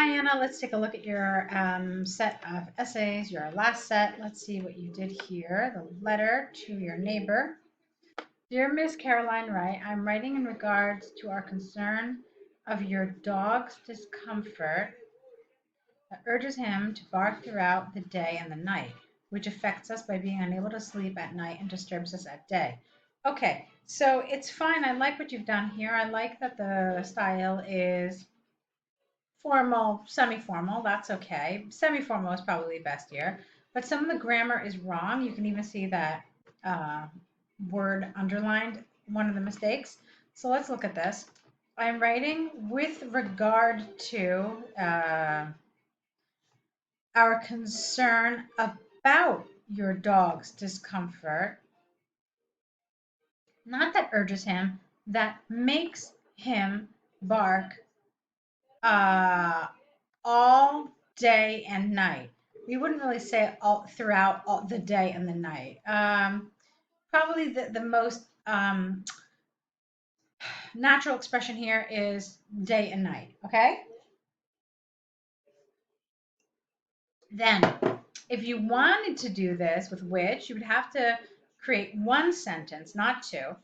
Hi, Anna. Let's take a look at your set of essays, your last set. Let's see what you did here. The letter to your neighbor. Dear Miss Caroline Wright, I'm writing in regards to our concern of your dog's discomfort that urges him to bark throughout the day and the night, which affects us by being unable to sleep at night and disturbs us at day. Okay, so it's fine. I like what you've done here. I like that the style is formal, semi-formal, that's okay. Semi-formal is probably best here, but some of the grammar is wrong. You can even see that uh, word underlined, one of the mistakes. So let's look at this. I'm writing with regard to our concern about your dog's discomfort, not that urges him, that makes him bark uh, all day and night. We wouldn't really say all throughout all the day and the night. Probably the most natural expression here is day and night. Okay. Then, if you wanted to do this with which, you would have to create one sentence, not two.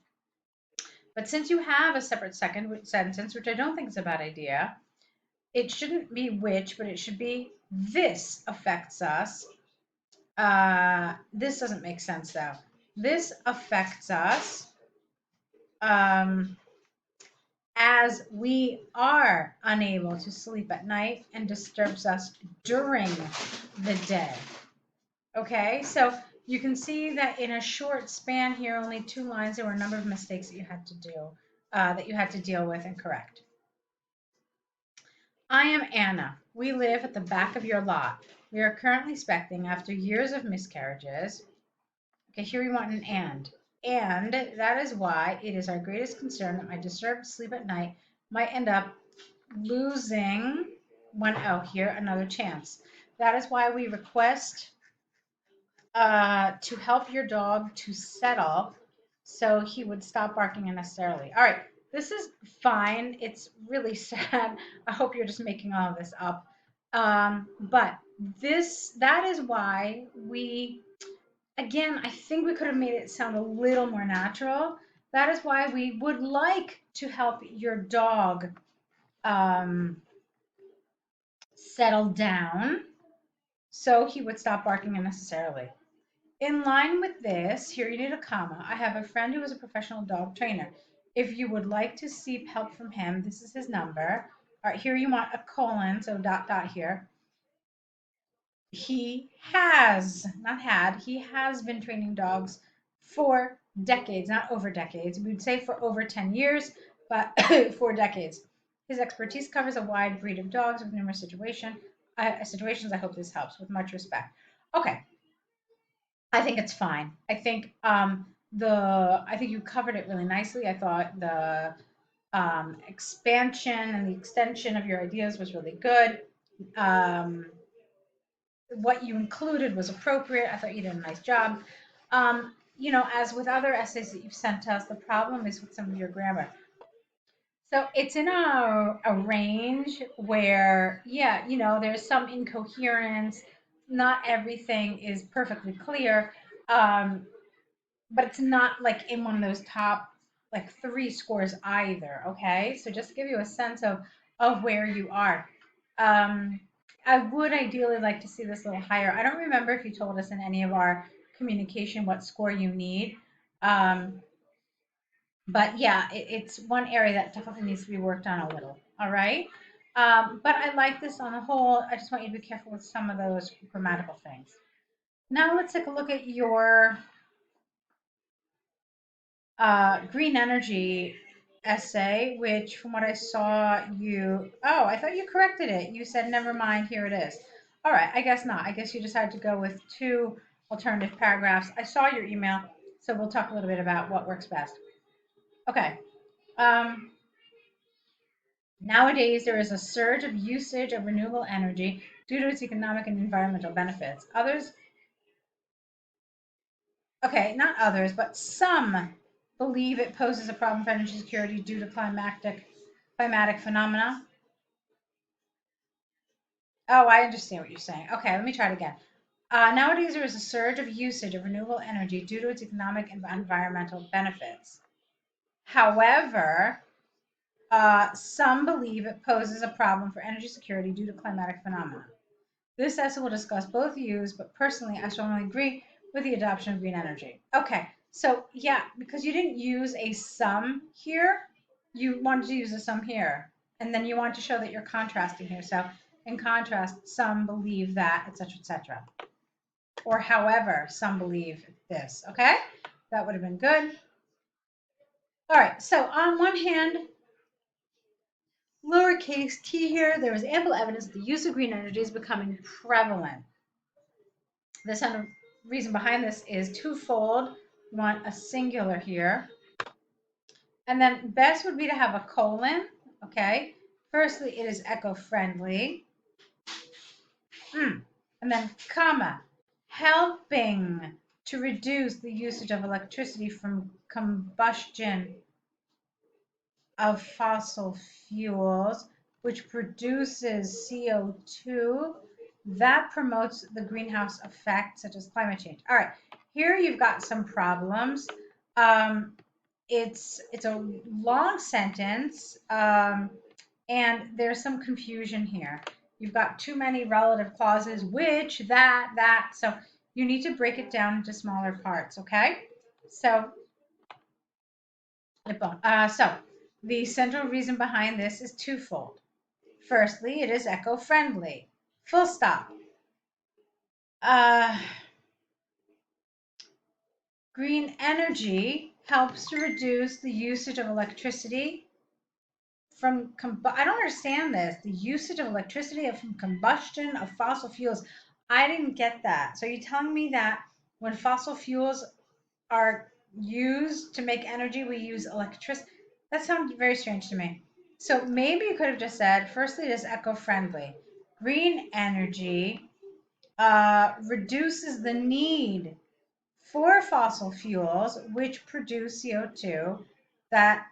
But since you have a separate second sentence, which I don't think is a bad idea, it shouldn't be which, but it should be this affects us. This doesn't make sense though. This affects us um, as we are unable to sleep at night and disturbs us during the day. Okay, so you can see that in a short span here, only 2 lines, there were a number of mistakes that you had to do, that you had to deal with and correct. I am Anna. We live at the back of your lot. We are currently expecting after years of miscarriages. Okay, here we want an and. And that is why it is our greatest concern that my disturbed sleep at night might end up losing one out here another chance. That is why we request to help your dog to settle so he would stop barking unnecessarily. All right, this is fine. It's really sad. I hope you're just making all of this up. But that is why we, again, I think we could have made it sound a little more natural. That is why we would like to help your dog um, settle down so he would stop barking unnecessarily. In line with this, here you need a comma. I have a friend who is a professional dog trainer. If you would like to seek help from him, this is his number. All right, here you want a colon, so dot dot here. He has, not had, he has been training dogs for decades, not over decades. We would say for over 10 years, but for decades. His expertise covers a wide breed of dogs with numerous situations. I hope this helps. With much respect. Okay, I think it's fine. I think you covered it really nicely. I thought the expansion and the extension of your ideas was really good. Um, what you included was appropriate. I thought you did a nice job. As with other essays that you've sent us, the problem is with some of your grammar. So it's in a range where, yeah, there's some incoherence. Not everything is perfectly clear. But it's not like in one of those top like 3 scores either. Okay, so just to give you a sense of where you are. Um, I would ideally like to see this a little higher. I don't remember if you told us in any of our communication what score you need. Um, but yeah, it's one area that definitely needs to be worked on a little. All right. But I like this on the whole. I just want you to be careful with some of those grammatical things. Now let's take a look at your green energy essay, which from what I saw I thought you corrected it. You said, never mind, here it is. All right, I guess not. I guess you decided to go with 2 alternative paragraphs. I saw your email, so we'll talk a little bit about what works best. Okay. Um, Nowadays, there is a surge of usage of renewable energy due to its economic and environmental benefits. Not others, but some believe it poses a problem for energy security due to climatic phenomena. Oh, I understand what you're saying. Okay, let me try it again. Nowadays, there is a surge of usage of renewable energy due to its economic and environmental benefits. However, some believe it poses a problem for energy security due to climatic phenomena. This essay will discuss both views, but personally, I strongly agree with the adoption of green energy. Okay, so yeah, because you didn't use a sum here, you wanted to use a sum here, and then you want to show that you're contrasting here. So in contrast, some believe that, etc., etc. Or however, some believe this. Okay, that would have been good. All right, so on one hand, lowercase t here, there is ample evidence that the use of green energy is becoming prevalent. The reason behind this is twofold. We want a singular here. And then best would be to have a colon, okay? Firstly, it is eco-friendly. And then comma, helping to reduce the usage of electricity from combustion of fossil fuels, which produces CO2 that promotes the greenhouse effect, such as climate change. All right, here you've got some problems. It's a long sentence, and there's some confusion here. You've got too many relative clauses, which, that. So you need to break it down into smaller parts, okay? So the central reason behind this is twofold. Firstly, it is eco-friendly. Full stop. Green energy helps to reduce the usage of electricity from I don't understand this. The usage of electricity from combustion of fossil fuels. I didn't get that. So you're telling me that when fossil fuels are used to make energy, we use electricity? That sounds very strange to me. So maybe you could have just said, firstly, it is eco-friendly. Green energy reduces the need for fossil fuels, which produce CO2 that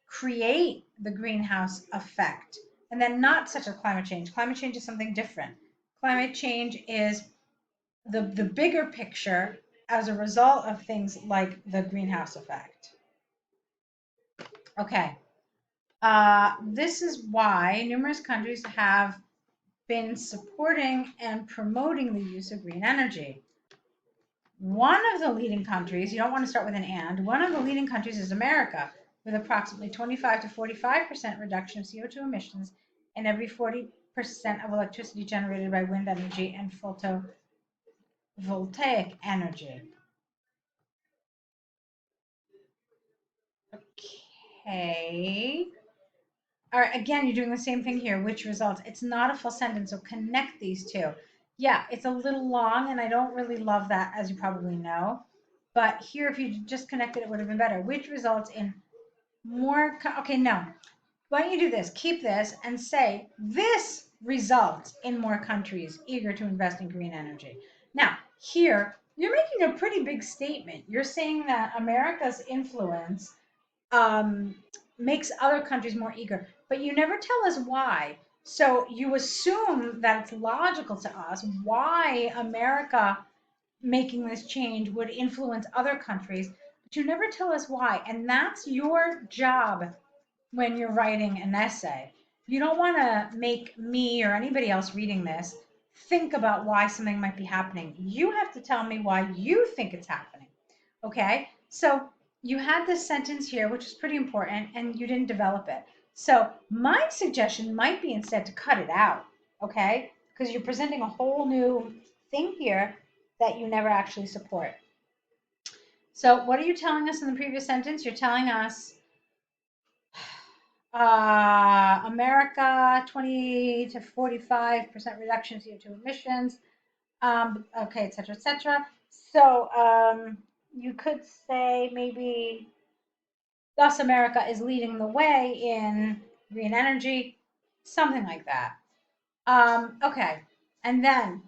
create the greenhouse effect. And then not such as climate change. Climate change is something different. Climate change is the bigger picture as a result of things like the greenhouse effect. Okay. This is why numerous countries have been supporting and promoting the use of green energy. One of the leading countries, you don't want to start with an and, one of the leading countries is America, with approximately 25 to 45% reduction of CO2 emissions and every 40% of electricity generated by wind energy and photovoltaic energy. Okay. All right, again, you're doing the same thing here, which results. It's not a full sentence, so connect these two. Yeah, it's a little long, and I don't really love that, as you probably know. But here, if you just connected, it would have been better, which results in more. Okay, no. Why don't you do this? Keep this and say, this results in more countries eager to invest in green energy. Now, here, you're making a pretty big statement. You're saying that America's influence makes other countries more eager, but you never tell us why. So you assume that it's logical to us why America making this change would influence other countries, but you never tell us why. And that's your job when you're writing an essay. You don't want to make me or anybody else reading this think about why something might be happening. You have to tell me why you think it's happening. Okay? So you had this sentence here, which is pretty important, and you didn't develop it. So my suggestion might be instead to cut it out, okay? Because you're presenting a whole new thing here that you never actually support. So what are you telling us in the previous sentence? You're telling us America, 20 to 45% reduction in CO2 emissions, okay, et cetera, et cetera. So you could say maybe thus America is leading the way in green energy, something like that. Okay, and then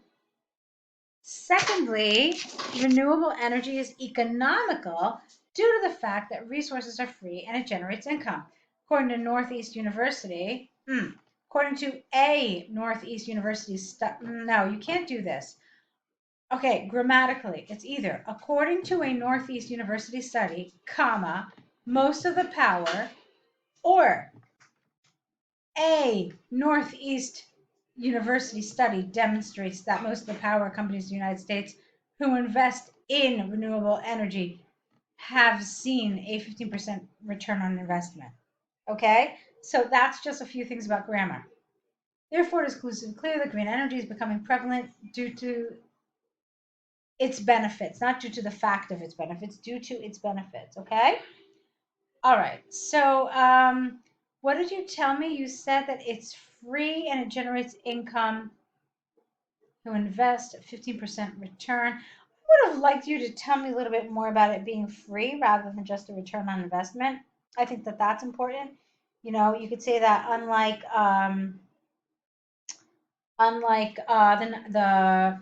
secondly, renewable energy is economical due to the fact that resources are free and it generates income. According to Northeast University, according to a Northeast University study. No, you can't do this. Okay, grammatically, it's either according to a Northeast University study, comma, most of the power, or a Northeast University study demonstrates that most of the power companies in the United States who invest in renewable energy have seen a 15% return on investment. Okay, so that's just a few things about grammar. Therefore, it is exclusively clear that green energy is becoming prevalent due to its benefits, not due to the fact of its benefits, due to its benefits. Okay. All right. So, what did you tell me? You said that it's free and it generates income to invest at 15% return. I would have liked you to tell me a little bit more about it being free rather than just a return on investment. I think that that's important. You know, you could say that unlike the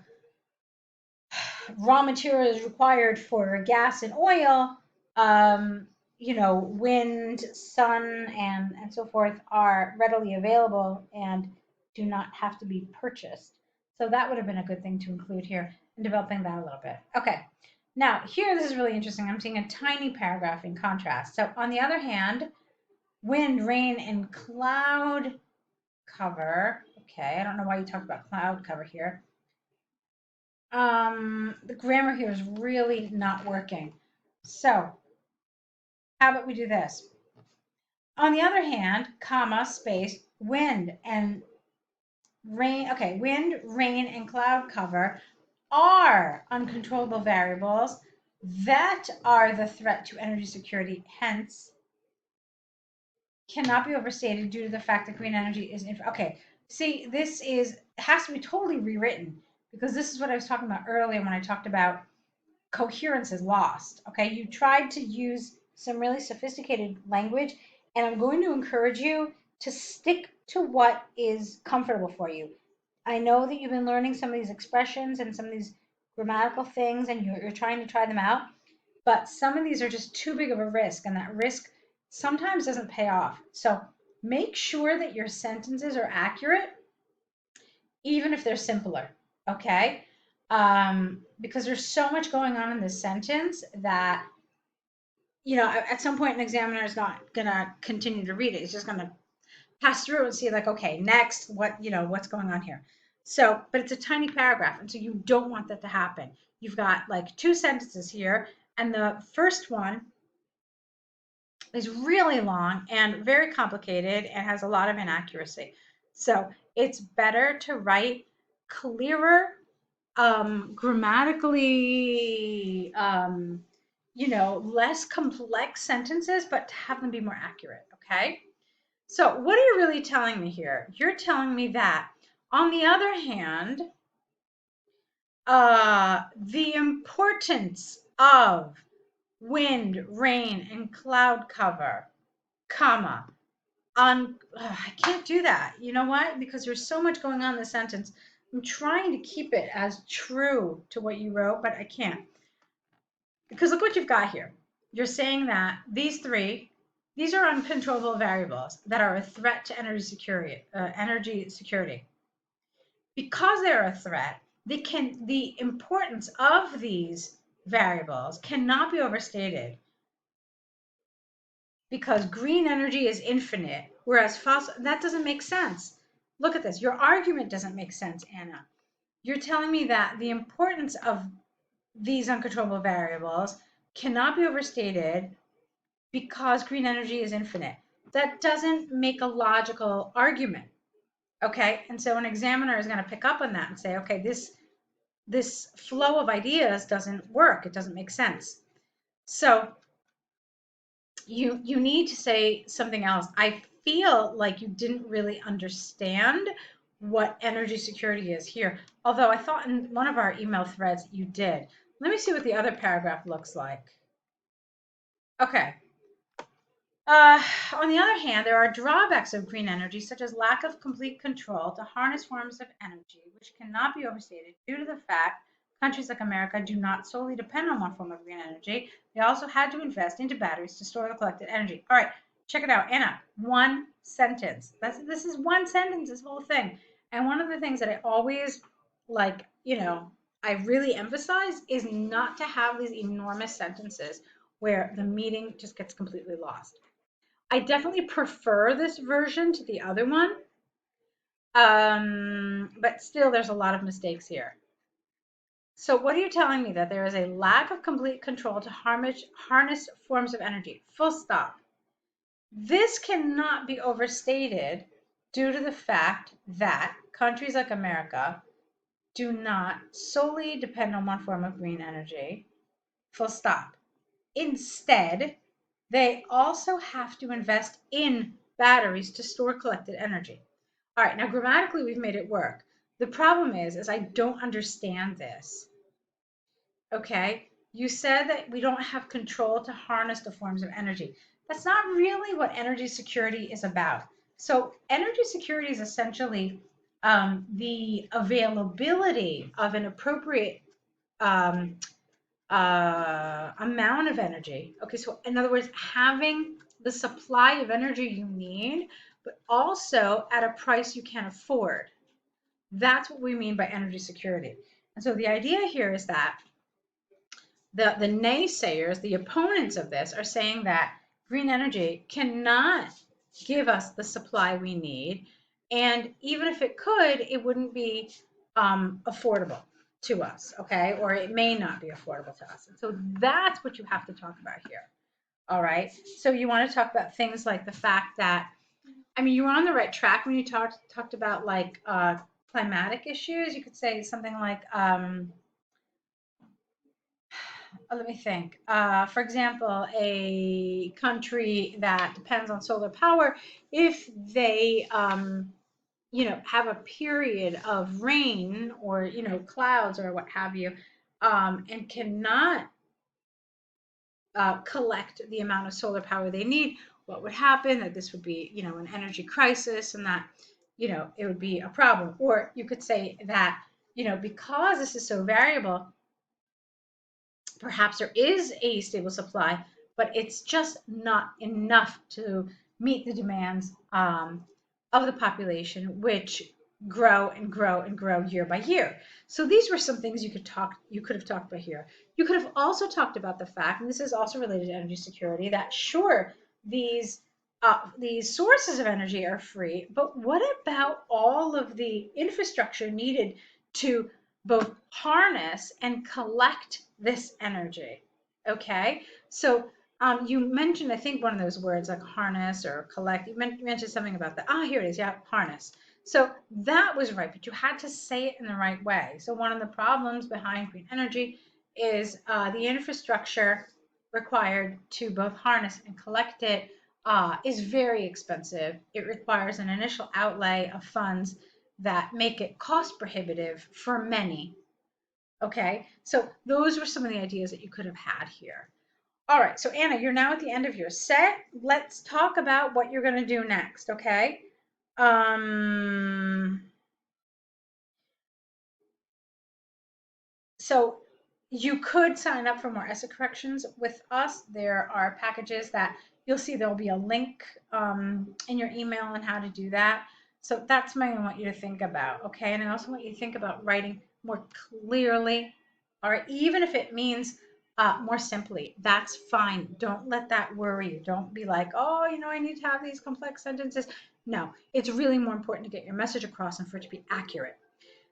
raw materials required for gas and oil, um, you know, wind, sun, and so forth are readily available and do not have to be purchased. So that would have been a good thing to include here in developing that a little bit. Okay. Now, here, this is really interesting. I'm seeing a tiny paragraph in contrast. So, on the other hand, wind, rain, and cloud cover. Okay, I don't know why you talked about cloud cover here. The grammar here is really not working. So how about we do this? On the other hand, comma, space, wind and rain. Okay, wind, rain, and cloud cover are uncontrollable variables that are the threat to energy security, hence cannot be overstated due to the fact that green energy is okay. See, this is has to be totally rewritten because this is what I was talking about earlier when I talked about coherence is lost. Okay, you tried to use some really sophisticated language, and I'm going to encourage you to stick to what is comfortable for you. I know that you've been learning some of these expressions and some of these grammatical things, and you're trying to try them out, but some of these are just too big of a risk, and that risk sometimes doesn't pay off. So make sure that your sentences are accurate, even if they're simpler. Okay, because there's so much going on in this sentence that, you know, at some point an examiner is not going to continue to read it. It's just going to pass through and see like, okay, next, what, you know, what's going on here. So, but it's a tiny paragraph. And so you don't want that to happen. You've got like two sentences here. And the first one is really long and very complicated and has a lot of inaccuracy. So it's better to write clearer, grammatically, you know, less complex sentences, but to have them be more accurate. Okay. So what are you really telling me here? You're telling me that, on the other hand, the importance of wind, rain, and cloud cover, comma, I can't do that. You know what? Because there's so much going on in the sentence. I'm trying to keep it as true to what you wrote, but I can't. Because look what you've got here. You're saying that these are uncontrollable variables that are a threat to energy security. Because they're a threat, the importance of these variables cannot be overstated. Because green energy is infinite, whereas fossil, that doesn't make sense. Look at this. Your argument doesn't make sense, Anna. You're telling me that the importance of these uncontrollable variables cannot be overstated because green energy is infinite. That doesn't make a logical argument. Okay, and so an examiner is going to pick up on that and say, okay, this flow of ideas doesn't work. It doesn't make sense. So you need to say something else. I feel like you didn't really understand what energy security is here, although I thought in one of our email threads you did. Let me see what the other paragraph looks like. Okay. On the other hand, there are drawbacks of green energy, such as lack of complete control to harness forms of energy, which cannot be overstated due to the fact countries like America do not solely depend on one form of green energy. They also had to invest into batteries to store the collected energy. All right, check it out. Anna, one sentence. This is one sentence, this whole thing. And one of the things that I always like, I really emphasize is not to have these enormous sentences where the meaning just gets completely lost. I definitely prefer this version to the other one, but still there's a lot of mistakes here. So what are you telling me? That there is a lack of complete control to harness forms of energy. Full stop. This cannot be overstated due to the fact that countries like America do not solely depend on one form of green energy. Full stop. Instead, they also have to invest in batteries to store collected energy. All right, now grammatically we've made it work. The problem is I don't understand this. Okay, you said that we don't have control to harness the forms of energy. That's not really what energy security is about. So, energy security is essentially the availability of an appropriate um, amount of energy. Okay, so in other words, having the supply of energy you need, but also at a price you can afford. That's what we mean by energy security. And so the idea here is that the naysayers, the opponents of this, are saying that green energy cannot give us the supply we need. And even if it could, it wouldn't be affordable to us, okay? Or it may not be affordable to us. And so that's what you have to talk about here. All right. So you want to talk about things like the fact that, I mean, you were on the right track when you talked about like climatic issues. You could say something like, let me think. For example, a country that depends on solar power, if they, have a period of rain or, clouds or what have you, and cannot collect the amount of solar power they need, what would happen? That this would be, an energy crisis, and that, it would be a problem. Or you could say that, because this is so variable, perhaps there is a stable supply, but it's just not enough to meet the demands of the population, which grow and grow and grow year by year. So these were some things you could have talked about here. You could have also talked about the fact, and this is also related to energy security, that sure, these sources of energy are free, but what about all of the infrastructure needed to both harness and collect this energy? Okay, so you mentioned, I think, one of those words like harness or collect. You mentioned something about that. Ah, here it is. Yeah, harness. So that was right, but you had to say it in the right way. So one of the problems behind green energy is the infrastructure required to both harness and collect it is very expensive. It requires an initial outlay of funds that make it cost prohibitive for many. Okay, so those were some of the ideas that you could have had here. All right, so Anna, you're now at the end of your set. Let's talk about what you're going to do next, okay? Um, so you could sign up for more essay corrections with us. There are packages that you'll see there'll be a link in your email on how to do that. So that's something I want you to think about, okay? And I also want you to think about writing more clearly, all right? Even if it means more simply, that's fine. Don't let that worry you. Don't be like, oh, I need to have these complex sentences. No, it's really more important to get your message across and for it to be accurate.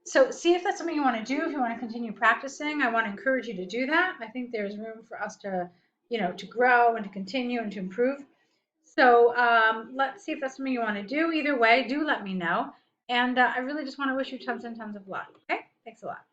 So see if that's something you want to do. If you want to continue practicing, I want to encourage you to do that. I think there's room for us to, to grow and to continue and to improve. So let's see if that's something you want to do. Either way, do let me know. And I really just want to wish you tons and tons of luck. Okay? Thanks a lot.